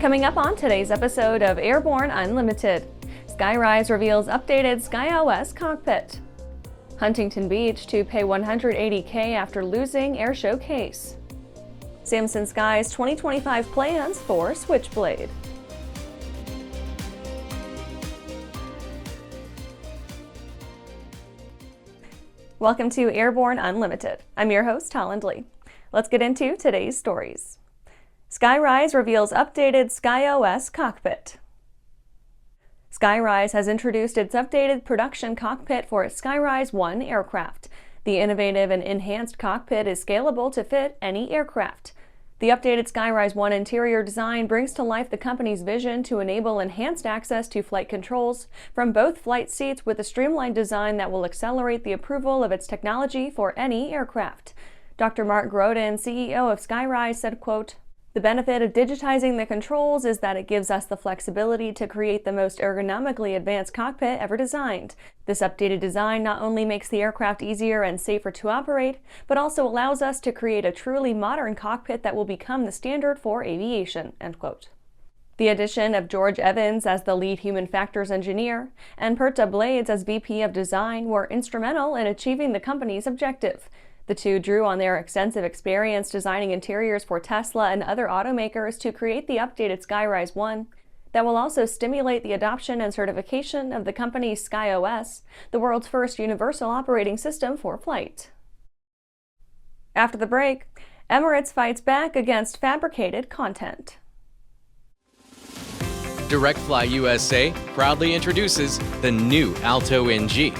Coming up on today's episode of Airborne-Unlimited, Skyrise reveals updated SkyOS Cockpit. Huntington Beach to pay $180K after losing airshow case. Samson Sky's 2025 plans for Switchblade. Welcome to Airborne Unlimited. I'm your host, Holland Lee. Let's get into today's stories. Skyrise reveals updated SkyOS Cockpit. Skyrise has introduced its updated production cockpit for its Skyrise One aircraft. The innovative and enhanced cockpit is scalable to fit any aircraft. The updated Skyrise One interior design brings to life the company's vision to enable enhanced access to flight controls from both flight seats with a streamlined design that will accelerate the approval of its technology for any aircraft. Dr. Mark Groden, CEO of Skyrise, said, quote, "The benefit of digitizing the controls is that it gives us the flexibility to create the most ergonomically advanced cockpit ever designed. This updated design not only makes the aircraft easier and safer to operate, but also allows us to create a truly modern cockpit that will become the standard for aviation." End quote. The addition of George Evans as the lead human factors engineer and Perta Blades as VP of Design were instrumental in achieving the company's objective. The two drew on their extensive experience designing interiors for Tesla and other automakers to create the updated Skyrise One that will also stimulate the adoption and certification of the company's SkyOS, the world's first universal operating system for flight. After the break, Emirates fights back against fabricated content. DirectFly USA proudly introduces the new Alto NG,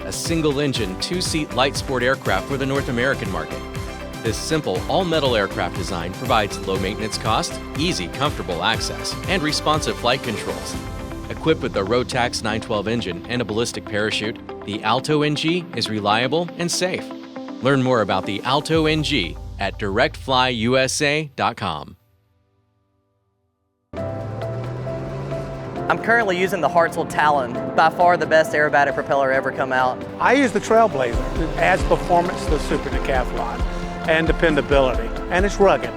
a single-engine, two-seat light sport aircraft for the North American market. This simple, all-metal aircraft design provides low-maintenance cost, easy, comfortable access, and responsive flight controls. Equipped with the Rotax 912 engine and a ballistic parachute, the Alto NG is reliable and safe. Learn more about the Alto NG at directflyusa.com. I'm currently using the Hartzell Talon, by far the best aerobatic propeller ever come out. I use the Trailblazer. It adds performance to the Super Decathlon and dependability, and it's rugged.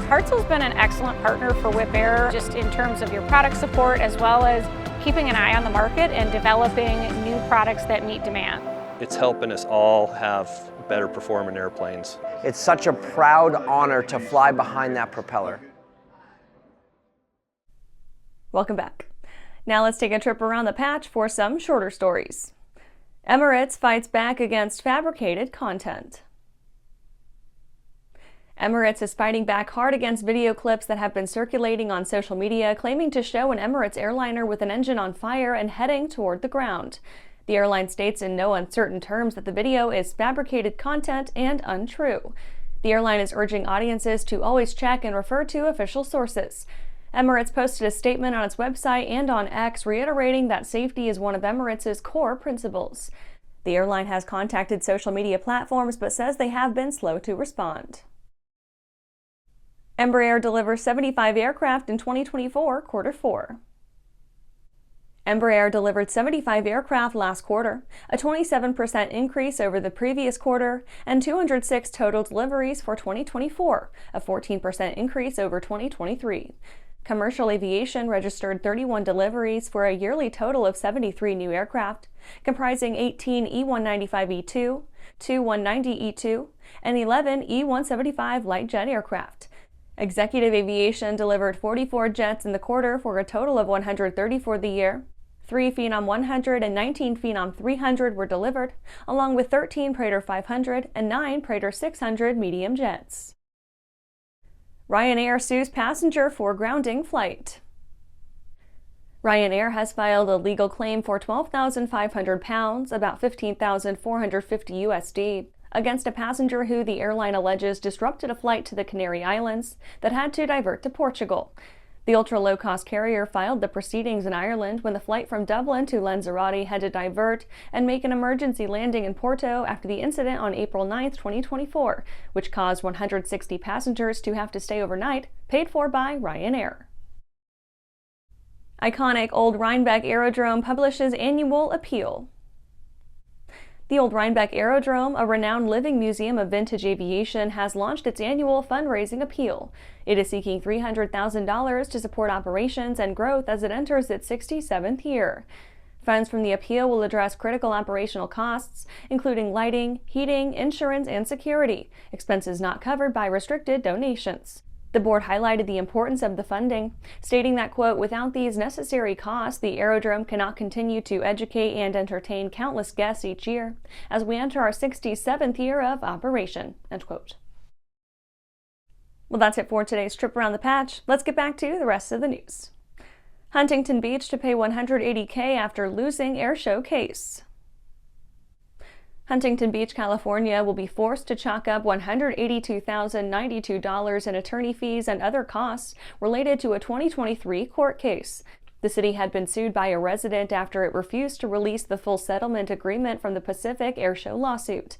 Hartzell's been an excellent partner for Whip-Air, just in terms of your product support as well as keeping an eye on the market and developing new products that meet demand. It's helping us all have better performing airplanes. It's such a proud honor to fly behind that propeller. Welcome back. Now let's take a trip around the patch for some shorter stories. Emirates fights back against fabricated content. Emirates is fighting back hard against video clips that have been circulating on social media claiming to show an Emirates airliner with an engine on fire and heading toward the ground. The airline states in no uncertain terms that the video is fabricated content and untrue. The airline is urging audiences to always check and refer to official sources. Emirates posted a statement on its website and on X reiterating that safety is one of Emirates' core principles. The airline has contacted social media platforms but says they have been slow to respond. Embraer delivers 75 aircraft in 2024 quarter 4. Embraer delivered 75 aircraft last quarter, a 27% increase over the previous quarter, and 206 total deliveries for 2024, a 14% increase over 2023. Commercial aviation registered 31 deliveries for a yearly total of 73 new aircraft, comprising 18 E195E2, 2 190E2, and 11 E175 light jet aircraft. Executive aviation delivered 44 jets in the quarter for a total of 130 for the year. 3 Phenom 100 and 19 Phenom 300 were delivered, along with 13 Praetor 500 and 9 Praetor 600 medium jets. Ryanair sues passenger for grounding flight. Ryanair has filed a legal claim for £12,500, about $15,450 USD, against a passenger who the airline alleges disrupted a flight to the Canary Islands that had to divert to Portugal. The ultra-low-cost carrier filed the proceedings in Ireland when the flight from Dublin to Lanzarote had to divert and make an emergency landing in Porto after the incident on April 9, 2024, which caused 160 passengers to have to stay overnight, paid for by Ryanair. Iconic old Rhinebeck Aerodrome publishes annual appeal. The old Rhinebeck Aerodrome, a renowned living museum of vintage aviation, has launched its annual fundraising appeal. It is seeking $300,000 to support operations and growth as it enters its 67th year. Funds from the appeal will address critical operational costs, including lighting, heating, insurance, and security, expenses not covered by restricted donations. The board highlighted the importance of the funding, stating that, quote, "Without these necessary costs, the Aerodrome cannot continue to educate and entertain countless guests each year as we enter our 67th year of operation," end quote. Well, that's it for today's trip around the patch. Let's get back to the rest of the news. Huntington Beach to pay $180K after losing airshow case. Huntington Beach, California will be forced to chalk up $182,092 in attorney fees and other costs related to a 2023 court case. The city had been sued by a resident after it refused to release the full settlement agreement from the Pacific Airshow lawsuit.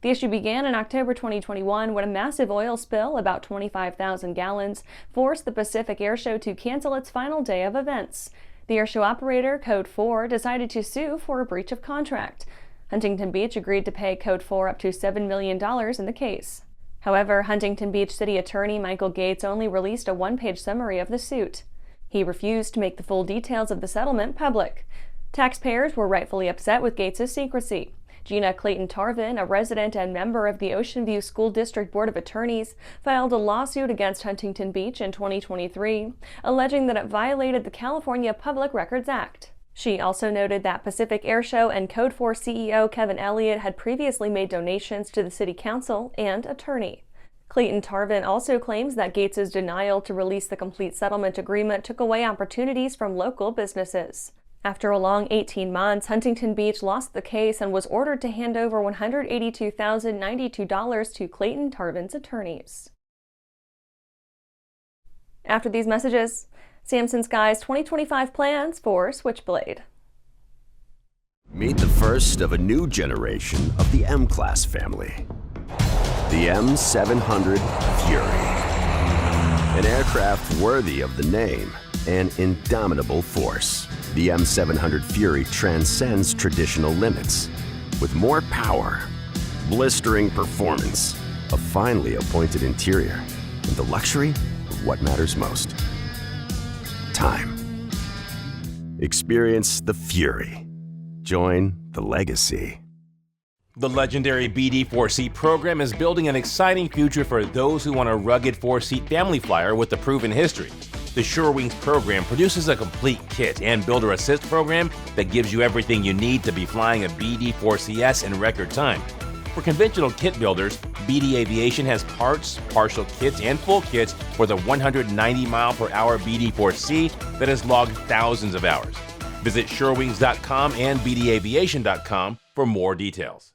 The issue began in October 2021 when a massive oil spill, about 25,000 gallons, forced the Pacific Airshow to cancel its final day of events. The airshow operator, Code 4, decided to sue for a breach of contract. Huntington Beach agreed to pay Code 4 up to $7 million in the case. However, Huntington Beach City Attorney Michael Gates only released a one-page summary of the suit. He refused to make the full details of the settlement public. Taxpayers were rightfully upset with Gates' secrecy. Gina Clayton-Tarvin, a resident and member of the Ocean View School District Board of Attorneys, filed a lawsuit against Huntington Beach in 2023, alleging that it violated the California Public Records Act. She also noted that Pacific Airshow and Code 4 CEO Kevin Elliott had previously made donations to the city council and attorney. Clayton-Tarvin also claims that Gates' denial to release the complete settlement agreement took away opportunities from local businesses. After a long 18 months, Huntington Beach lost the case and was ordered to hand over $182,092 to Clayton-Tarvin's attorneys. After these messages, Samson Sky's 2025 plans for Switchblade. Meet the first of a new generation of the M-Class family. The M700 Fury. An aircraft worthy of the name, an indomitable force. The M700 Fury transcends traditional limits. With more power, blistering performance, a finely appointed interior, and the luxury of what matters most. Time. Experience the Fury. Join the legacy. The legendary BD4C program is building an exciting future for those who want a rugged four-seat family flyer with a proven history. The SureWings program produces a complete kit and builder assist program that gives you everything you need to be flying a BD4CS in record time. For conventional kit builders, BD Aviation has parts, partial kits, and full kits for the 190-mile-per-hour BD4C that has logged thousands of hours. Visit SureWings.com and BDAviation.com for more details.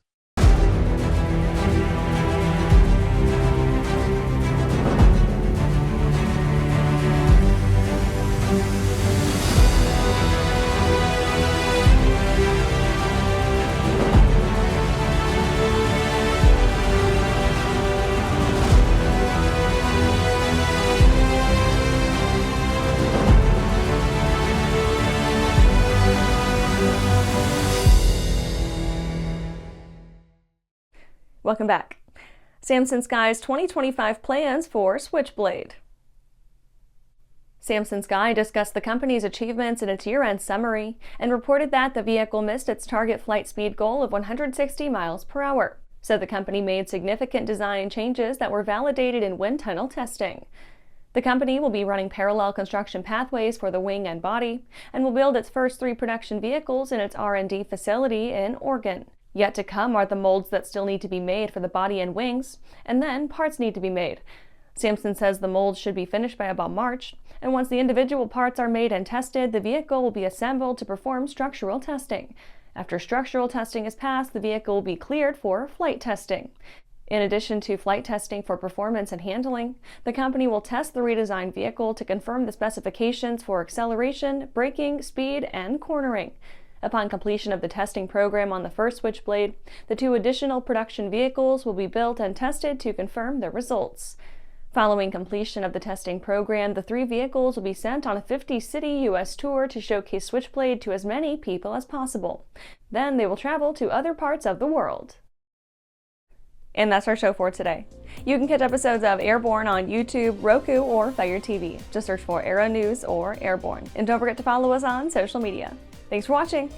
Welcome back. Samson Sky's 2025 plans for Switchblade. Samson Sky discussed the company's achievements in its year-end summary and reported that the vehicle missed its target flight speed goal of 160 miles per hour. So the company made significant design changes that were validated in wind tunnel testing. The company will be running parallel construction pathways for the wing and body and will build its first 3 production vehicles in its R&D facility in Oregon. Yet to come are the molds that still need to be made for the body and wings, and then parts need to be made. Samson says the molds should be finished by about March, and once the individual parts are made and tested, the vehicle will be assembled to perform structural testing. After structural testing is passed, the vehicle will be cleared for flight testing. In addition to flight testing for performance and handling, the company will test the redesigned vehicle to confirm the specifications for acceleration, braking, speed, and cornering. Upon completion of the testing program on the first Switchblade, the 2 additional production vehicles will be built and tested to confirm the results. Following completion of the testing program, the 3 vehicles will be sent on a 50-city U.S. tour to showcase Switchblade to as many people as possible. Then they will travel to other parts of the world. And that's our show for today. You can catch episodes of Airborne on YouTube, Roku, or Fire TV. Just search for Aero-News or Airborne. And don't forget to follow us on social media. Thanks for watching.